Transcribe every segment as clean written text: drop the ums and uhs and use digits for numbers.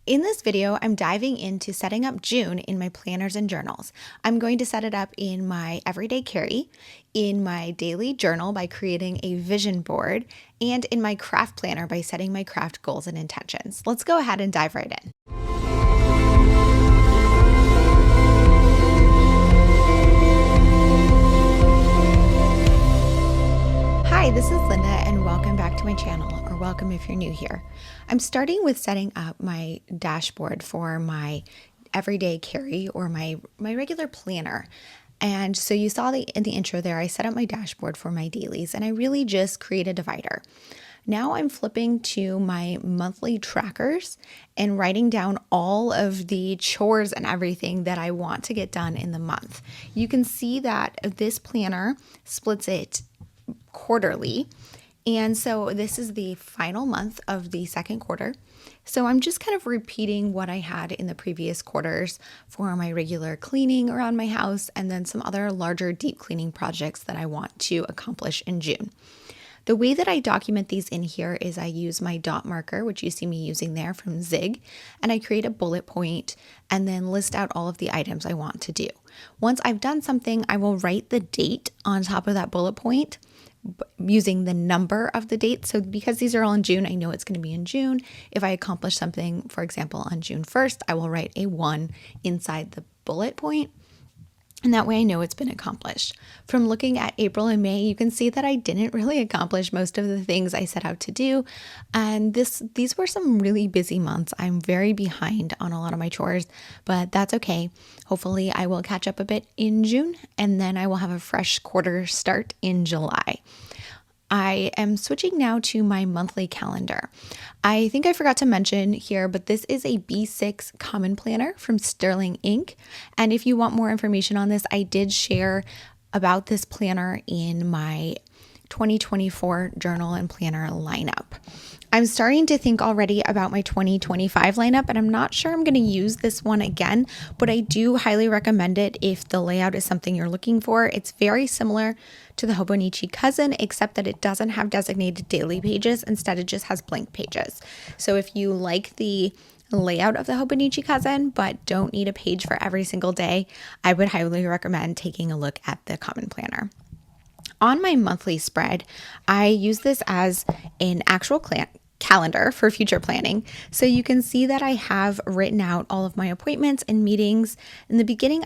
In this video, I'm diving into setting up June in my planners and journals. I'm going to set it up in my everyday carry, in my daily journal by creating a vision board, and in my craft planner by setting my craft goals and intentions. Let's go ahead and dive right in. Hi, this is Linda and welcome back to my channel, or welcome if you're new here. I'm starting with setting up my dashboard for my everyday carry or my regular planner. And so you saw in the intro there, I set up my dashboard for my dailies and I really just create a divider. Now I'm flipping to my monthly trackers and writing down all of the chores and everything that I want to get done in the month. You can see that this planner splits it quarterly. And so this is the final month of the second quarter. So I'm just kind of repeating what I had in the previous quarters for my regular cleaning around my house and then some other larger deep cleaning projects that I want to accomplish in June. The way that I document these in here is I use my dot marker, which you see me using there from Zig, and I create a bullet point and then list out all of the items I want to do. Once I've done something, I will write the date on top of that bullet point using the number of the date. So because these are all in June, I know it's going to be in June. If I accomplish something, for example, on June 1st, I will write a 1 inside the bullet point. And that way I know it's been accomplished. From looking at April and May, you can see that I didn't really accomplish most of the things I set out to do. And these were some really busy months. I'm very behind on a lot of my chores, but that's okay. Hopefully I will catch up a bit in June and then I will have a fresh quarter start in July. I am switching now to my monthly calendar. I think I forgot to mention here, but this is a B6 common planner from Sterling Ink. And if you want more information on this, I did share about this planner in my 2024 journal and planner lineup. I'm starting to think already about my 2025 lineup, and I'm not sure I'm going to use this one again, but I do highly recommend it if the layout is something you're looking for. It's very similar to the Hobonichi Cousin, except that it doesn't have designated daily pages. Instead, it just has blank pages. So if you like the layout of the Hobonichi Cousin, but don't need a page for every single day, I would highly recommend taking a look at the Common Planner. On my monthly spread, I use this as an actual calendar for future planning. So you can see that I have written out all of my appointments and meetings. In the beginning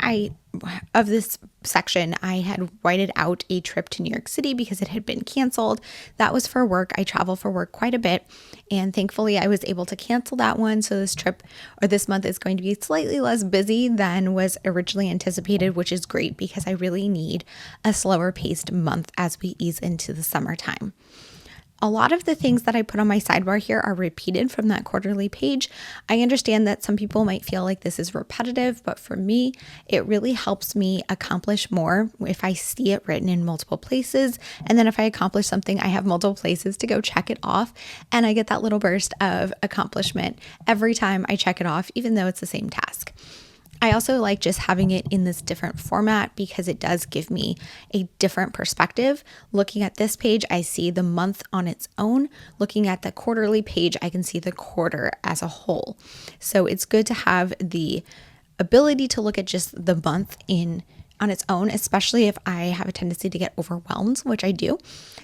of this section, I had whited out a trip to New York City because it had been canceled. That was for work. I travel for work quite a bit, and thankfully I was able to cancel that one. So this trip or this month is going to be slightly less busy than was originally anticipated, which is great because I really need a slower paced month as we ease into the summertime. A lot of the things that I put on my sidebar here are repeated from that quarterly page. I understand that some people might feel like this is repetitive, but for me, it really helps me accomplish more if I see it written in multiple places. And then if I accomplish something, I have multiple places to go check it off. And I get that little burst of accomplishment every time I check it off, even though it's the same task. I also like just having it in this different format because it does give me a different perspective. Looking at this page, I see the month on its own. Looking at the quarterly page, I can see the quarter as a whole. So it's good to have the ability to look at just the month on its own, especially if I have a tendency to get overwhelmed, which I do.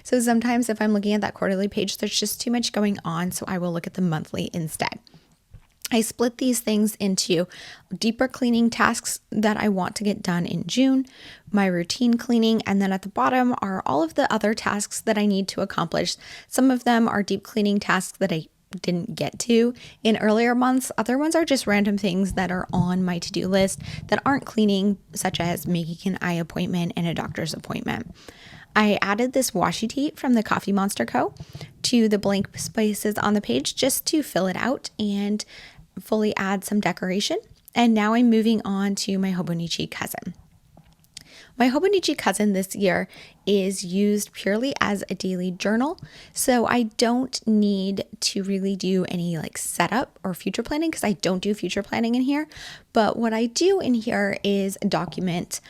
So sometimes if I'm looking at that quarterly page, there's just too much going on, so I will look at the monthly instead. I split these things into deeper cleaning tasks that I want to get done in June, my routine cleaning, and then at the bottom are all of the other tasks that I need to accomplish. Some of them are deep cleaning tasks that I didn't get to in earlier months. Other ones are just random things that are on my to-do list that aren't cleaning, such as making an eye appointment and a doctor's appointment. I added this washi tape from the Coffee Monster Co. to the blank spaces on the page just to fill it out and fully add some decoration. And now I'm moving on to my Hobonichi Cousin. My Hobonichi Cousin this year is used purely as a daily journal. So I don't need to really do any like setup or future planning because I don't do future planning in here. But what I do in here is document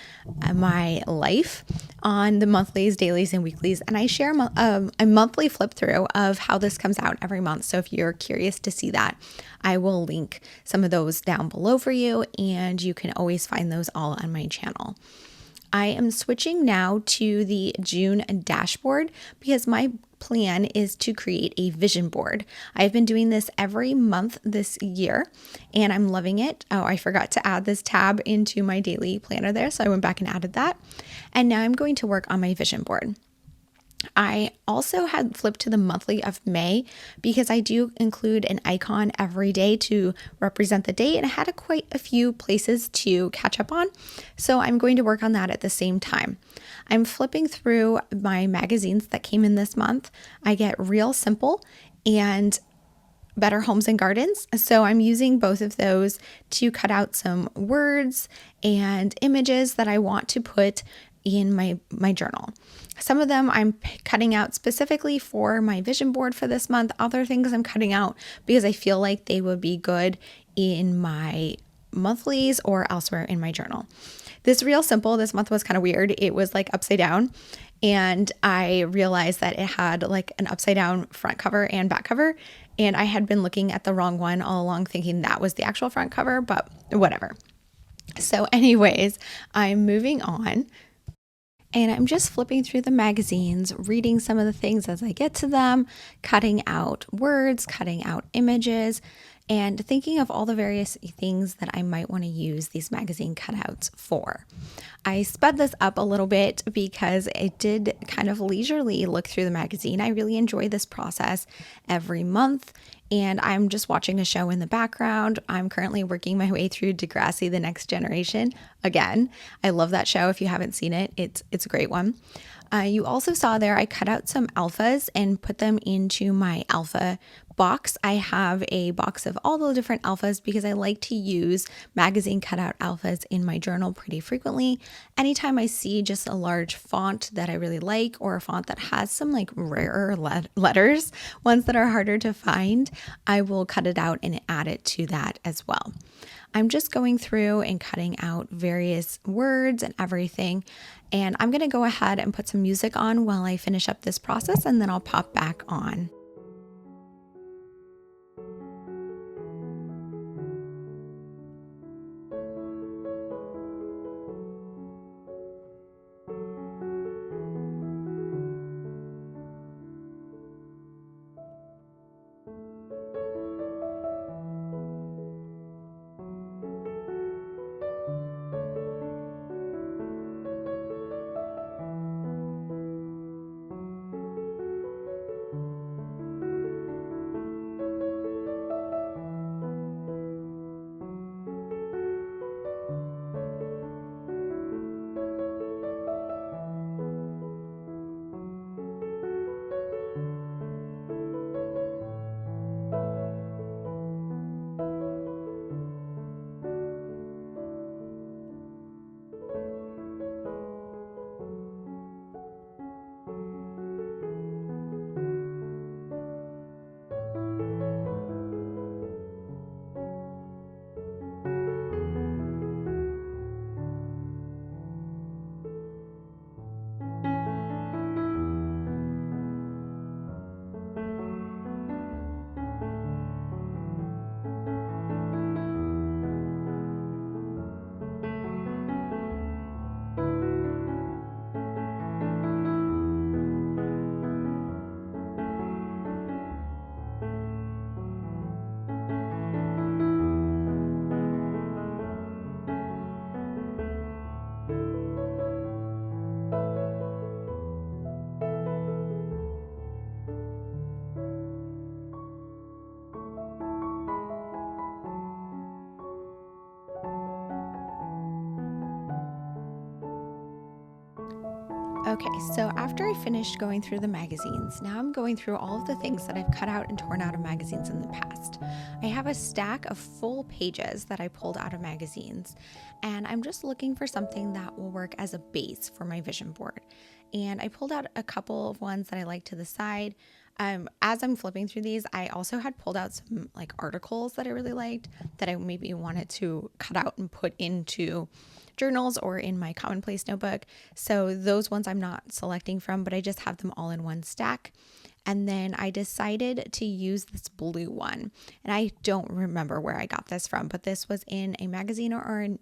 my life on the monthlies, dailies, and weeklies. And I share a monthly flip through of how this comes out every month. So if you're curious to see that, I will link some of those down below for you, and you can always find those all on my channel. I am switching now to the June dashboard because my plan is to create a vision board. I've been doing this every month this year and I'm loving it. Oh, I forgot to add this tab into my daily planner there, so I went back and added that. And now I'm going to work on my vision board. I also had flipped to the monthly of May because I do include an icon every day to represent the day, and I had quite a few places to catch up on. So I'm going to work on that at the same time. I'm flipping through my magazines that came in this month. I get Real Simple and Better Homes and Gardens. So I'm using both of those to cut out some words and images that I want to put in my journal. Some of them I'm cutting out specifically for my vision board for this month. Other things I'm cutting out because I feel like they would be good in my monthlies or elsewhere in my journal. This Real Simple this month was kind of weird. It was like upside down, and I realized that it had like an upside down front cover and back cover, and I had been looking at the wrong one all along thinking that was the actual front cover, but whatever. So anyways, I'm moving on. And I'm just flipping through the magazines, reading some of the things as I get to them, cutting out words, cutting out images, and thinking of all the various things that I might want to use these magazine cutouts for. I sped this up a little bit because I did kind of leisurely look through the magazine. I really enjoy this process every month, and I'm just watching a show in the background. I'm currently working my way through Degrassi: The Next Generation. Again, I love that show. If you haven't seen it, it's a great one. You also saw there I cut out some alphas and put them into my alpha box. I have a box of all the different alphas because I like to use magazine cutout alphas in my journal pretty frequently. Anytime I see just a large font that I really like, or a font that has some like rarer letters, ones that are harder to find, I will cut it out and add it to that as well. I'm just going through and cutting out various words and everything. And I'm going to go ahead and put some music on while I finish up this process, and then I'll pop back on. Okay, so after I finished going through the magazines, now I'm going through all of the things that I've cut out and torn out of magazines in the past. I have a stack of full pages that I pulled out of magazines, and I'm just looking for something that will work as a base for my vision board. And I pulled out a couple of ones that I like to the side. As I'm flipping through these, I also had pulled out some like articles that I really liked that I maybe wanted to cut out and put into journals or in my commonplace notebook. So those ones I'm not selecting from, but I just have them all in one stack. And then I decided to use this blue one. And I don't remember where I got this from, but this was in a magazine or in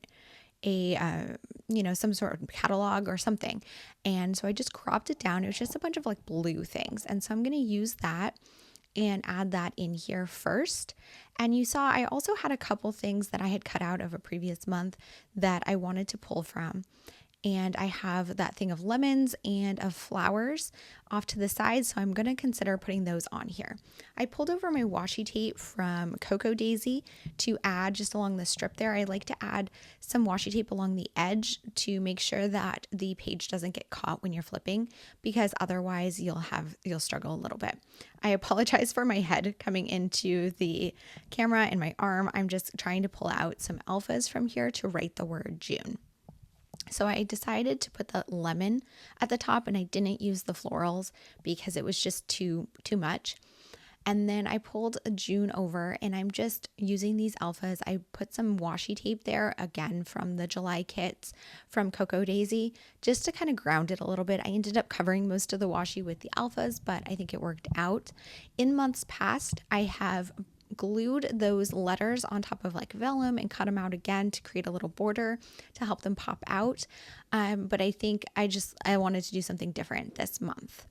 some sort of catalog or something. And so I just cropped it down. It was just a bunch of like blue things. And so I'm going to use that and add that in here first. And you saw I also had a couple things that I had cut out of a previous month that I wanted to pull from. And I have that thing of lemons and of flowers off to the side, so I'm going to consider putting those on here. I pulled over my washi tape from Cocoa Daisy to add just along the strip there. I like to add some washi tape along the edge to make sure that the page doesn't get caught when you're flipping, because otherwise you'll struggle a little bit. I apologize for my head coming into the camera and my arm. I'm just trying to pull out some alphas from here to write the word June. So I decided to put the lemon at the top, and I didn't use the florals because it was just too much. And then I pulled a June over, and I'm just using these alphas. I put some washi tape there, again from the July kits from Cocoa Daisy, just to kind of ground it a little bit. I ended up covering most of the washi with the alphas, but I think it worked out. In months past, I have glued those letters on top of like vellum and cut them out again to create a little border to help them pop out. But I think I wanted to do something different this month.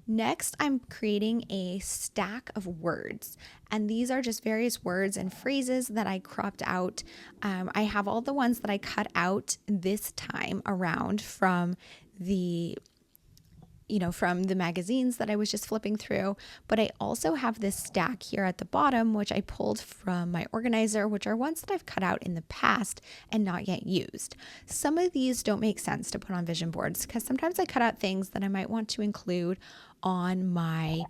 Next, I'm creating a stack of words, and these are just various words and phrases that I cropped out. I have all the ones that I cut out this time around from the magazines that I was just flipping through. But I also have this stack here at the bottom, which I pulled from my organizer, which are ones that I've cut out in the past and not yet used. Some of these don't make sense to put on vision boards because sometimes I cut out things that I might want to include on my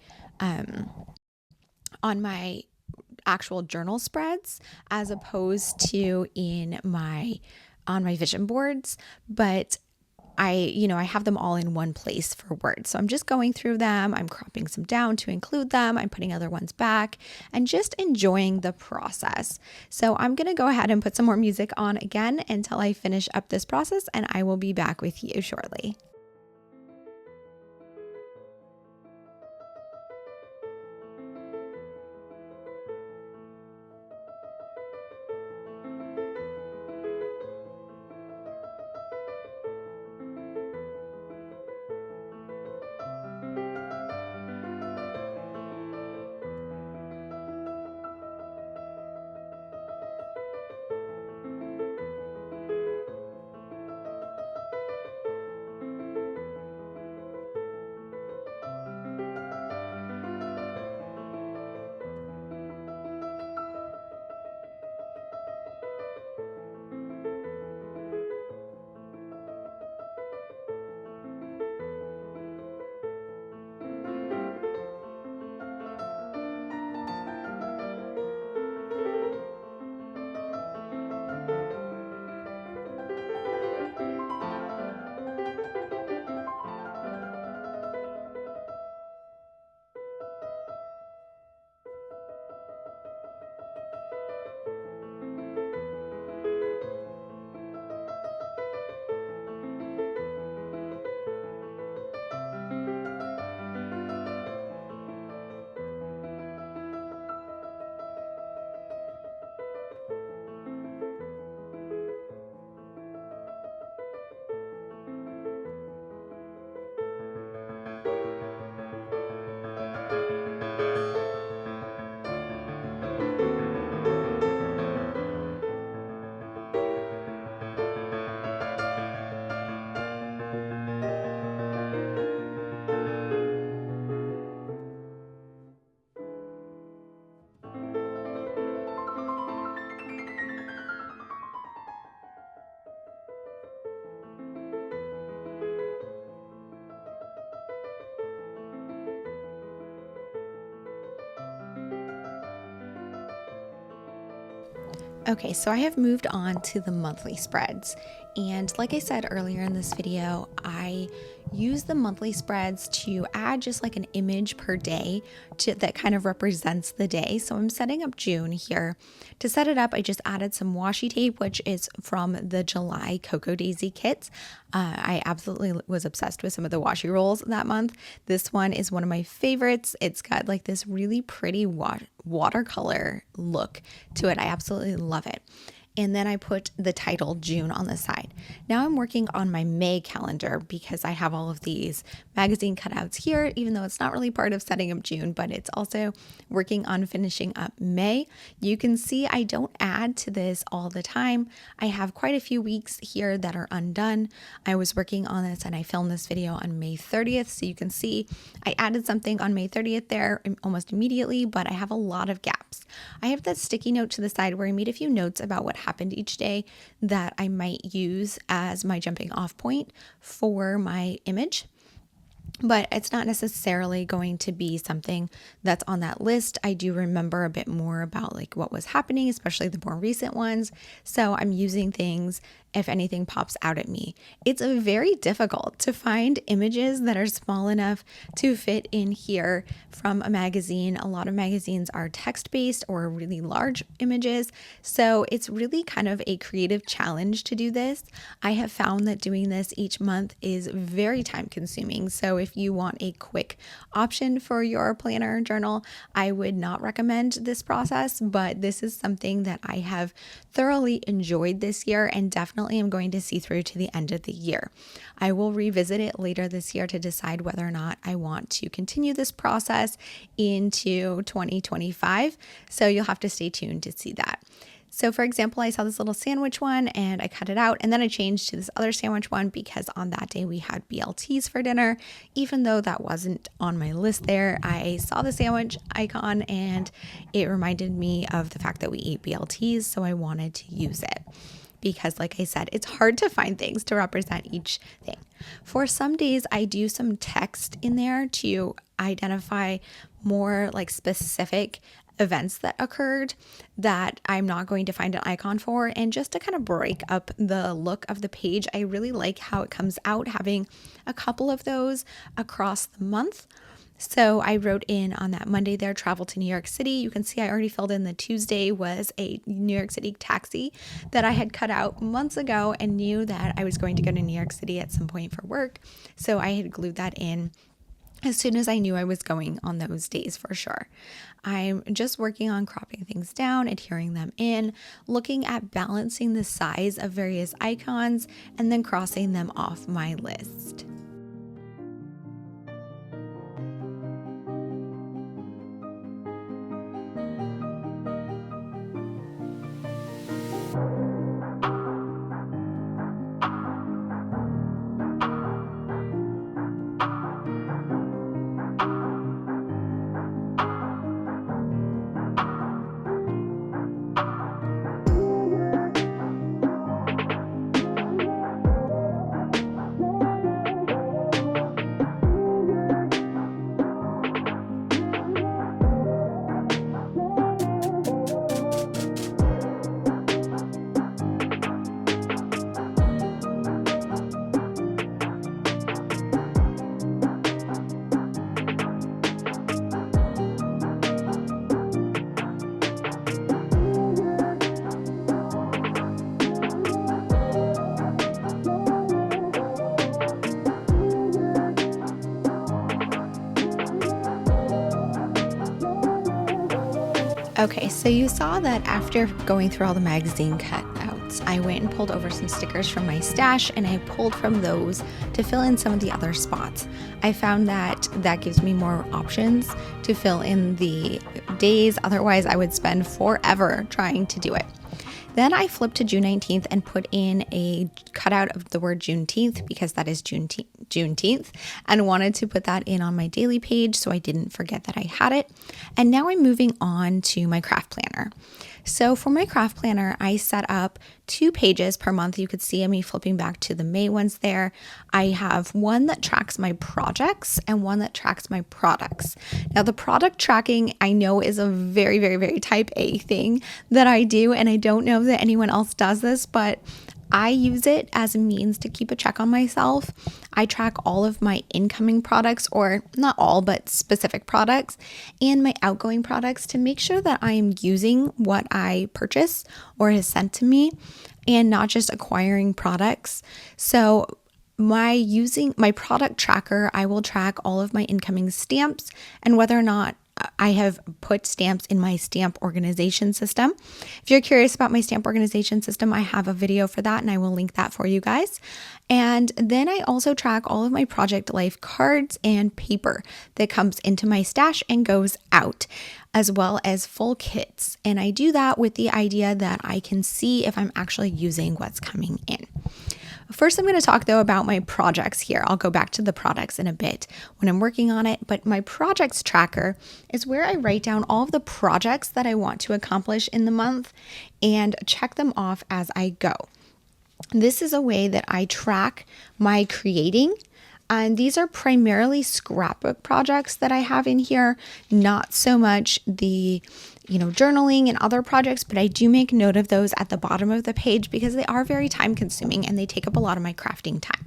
actual journal spreads as opposed to on my vision boards. But I have them all in one place for words. So I'm just going through them. I'm cropping some down to include them. I'm putting other ones back and just enjoying the process. So I'm going to go ahead and put some more music on again until I finish up this process, and I will be back with you shortly. Okay, so I have moved on to the monthly spreads. And like I said earlier in this video, I use the monthly spreads to add just like an image per day that kind of represents the day. So I'm setting up June here. To set it up, I just added some washi tape, which is from the July Cocoa Daisy kits. I absolutely was obsessed with some of the washi rolls that month. This one is one of my favorites. It's got like this really pretty watercolor look to it. I absolutely love it. And then I put the title June on the side. Now I'm working on my May calendar because I have all of these magazine cutouts here, even though it's not really part of setting up June, but it's also working on finishing up May. You can see I don't add to this all the time. I have quite a few weeks here that are undone. I was working on this and I filmed this video on May 30th. So you can see I added something on May 30th there almost immediately, but I have a lot of gaps. I have that sticky note to the side where I made a few notes about what happened each day that I might use as my jumping off point for my image. But it's not necessarily going to be something that's on that list. I do remember a bit more about like what was happening, especially the more recent ones. So I'm using things if anything pops out at me. It's very difficult to find images that are small enough to fit in here from a magazine. A lot of magazines are text-based or really large images. So it's really kind of a creative challenge to do this. I have found that doing this each month is very time consuming. So if you want a quick option for your planner or journal, I would not recommend this process, but this is something that I have thoroughly enjoyed this year and definitely am going to see through to the end of the year. I will revisit it later this year to decide whether or not I want to continue this process into 2025. So you'll have to stay tuned to see that. So for example, I saw this little sandwich one and I cut it out, and then I changed to this other sandwich one because on that day we had BLTs for dinner. Even though that wasn't on my list there, I saw the sandwich icon and it reminded me of the fact that we eat BLTs, so I wanted to use it. Because like I said, it's hard to find things to represent each thing. For some days, I do some text in there to identify more like specific events that occurred that I'm not going to find an icon for, and just to kind of break up the look of the page. I really like how it comes out, having a couple of those across the month. So I wrote in on that Monday there, travel to New York City. You can see I already filled in the Tuesday was a New York City taxi that I had cut out months ago and knew that I was going to go to New York City at some point for work. So I had glued that in as soon as I knew I was going on those days for sure. I'm just working on cropping things down, adhering them in, looking at balancing the size of various icons, and then crossing them off my list. Okay, so you saw that after going through all the magazine cutouts, I went and pulled over some stickers from my stash, and I pulled from those to fill in some of the other spots. I found that that gives me more options to fill in the days. Otherwise, I would spend forever trying to do it. Then I flipped to June 19th and put in a cutout of the word Juneteenth because that is Juneteenth Juneteenth and wanted to put that in on my daily page so I didn't forget that I had it. And now I'm moving on to my craft planner. So for my craft planner, I set up 2 pages per month. You could see me flipping back to the May ones there. I have one that tracks my projects and one that tracks my products. Now the product tracking I know is a very, very, very type A thing that I do, and I don't know that anyone else does this, but I use it as a means to keep a check on myself. I track all of my incoming products, or not all, but specific products, and my outgoing products to make sure that I am using what I purchase or is sent to me and not just acquiring products. So using my product tracker, I will track all of my incoming stamps and whether or not I have put stamps in my stamp organization system. If you're curious about my stamp organization system, I have a video for that and I will link that for you guys. And then I also track all of my Project Life cards and paper that comes into my stash and goes out, as well as full kits. And I do that with the idea that I can see if I'm actually using what's coming in. First, I'm going to talk though about my projects here. I'll go back to the products in a bit when I'm working on it, but my projects tracker is where I write down all of the projects that I want to accomplish in the month and check them off as I go. This is a way that I track my creating. And these are primarily scrapbook projects that I have in here, not so much the journaling and other projects, but I do make note of those at the bottom of the page because they are very time consuming and they take up a lot of my crafting time.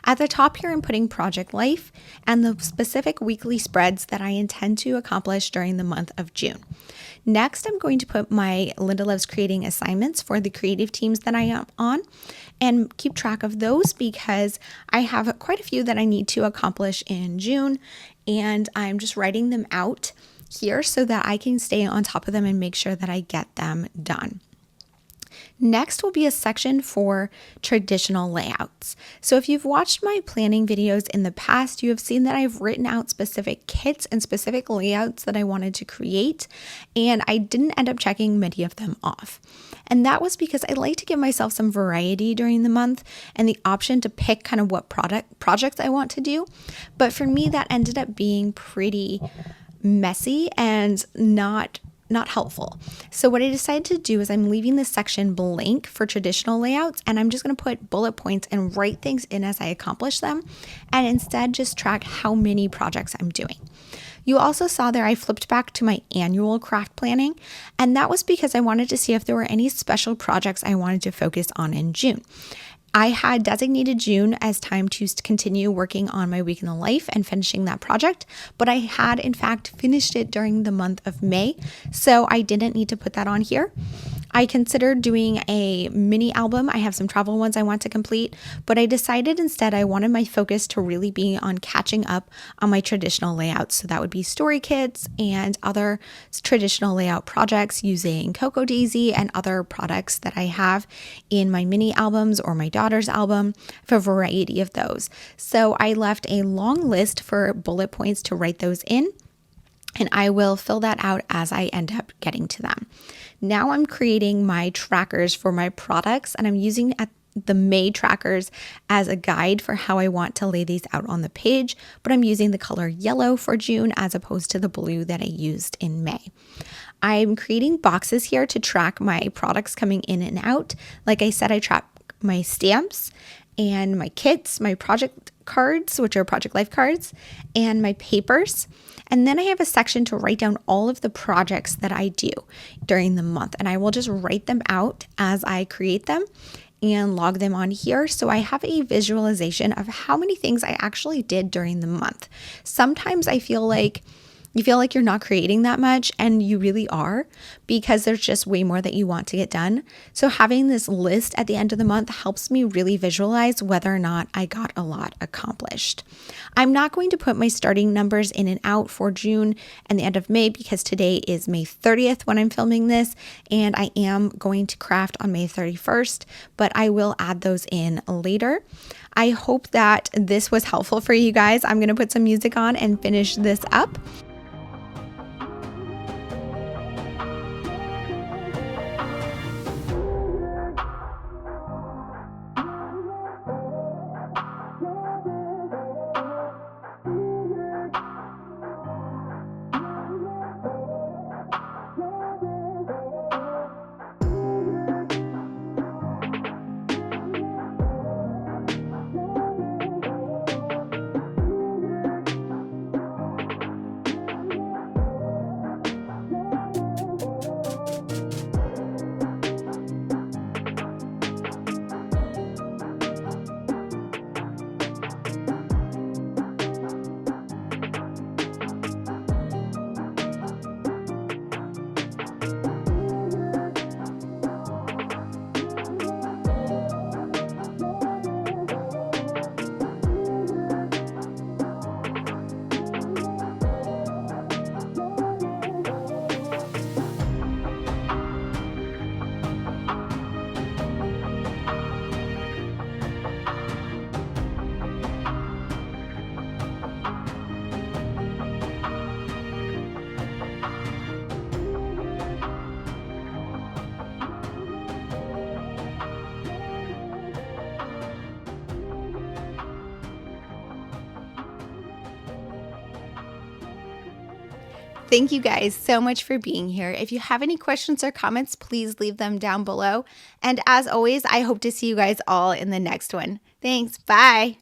At the top here, I'm putting Project Life and the specific weekly spreads that I intend to accomplish during the month of June. Next, I'm going to put my Linda Loves Creating assignments for the creative teams that I am on and keep track of those because I have quite a few that I need to accomplish in June, and I'm just writing them out here so that I can stay on top of them and make sure that I get them done. Next will be a section for traditional layouts. So if you've watched my planning videos in the past, you have seen that I've written out specific kits and specific layouts that I wanted to create, and I didn't end up checking many of them off. And that was because I like to give myself some variety during the month and the option to pick kind of what projects I want to do. But for me, that ended up being pretty messy and not helpful. So what I decided to do is I'm leaving this section blank for traditional layouts, and I'm just going to put bullet points and write things in as I accomplish them, and instead just track how many projects I'm doing. You also saw there I flipped back to my annual craft planning, and that was because I wanted to see if there were any special projects I wanted to focus on in June. I had designated June as time to continue working on my week in the life and finishing that project, but I had in fact finished it during the month of May, so I didn't need to put that on here. I considered doing a mini album. I have some travel ones I want to complete, but I decided instead I wanted my focus to really be on catching up on my traditional layouts. So that would be story kits and other traditional layout projects using Cocoa Daisy and other products that I have in my mini albums or my daughter's album, for a variety of those. So I left a long list for bullet points to write those in, and I will fill that out as I end up getting to them. Now I'm creating my trackers for my products, and I'm using the May trackers as a guide for how I want to lay these out on the page, but I'm using the color yellow for June as opposed to the blue that I used in May. I'm creating boxes here to track my products coming in and out. Like I said, I track my stamps and my kits, my project cards, which are Project Life cards, and my papers. And then I have a section to write down all of the projects that I do during the month. And I will just write them out as I create them and log them on here. So I have a visualization of how many things I actually did during the month. Sometimes I feel like you feel like you're not creating that much, and you really are, because there's just way more that you want to get done. So having this list at the end of the month helps me really visualize whether or not I got a lot accomplished. I'm not going to put my starting numbers in and out for June and the end of May because today is May 30th when I'm filming this, and I am going to craft on May 31st, but I will add those in later. I hope that this was helpful for you guys. I'm going to put some music on and finish this up. Thank you guys so much for being here. If you have any questions or comments, please leave them down below. And as always, I hope to see you guys all in the next one. Thanks. Bye.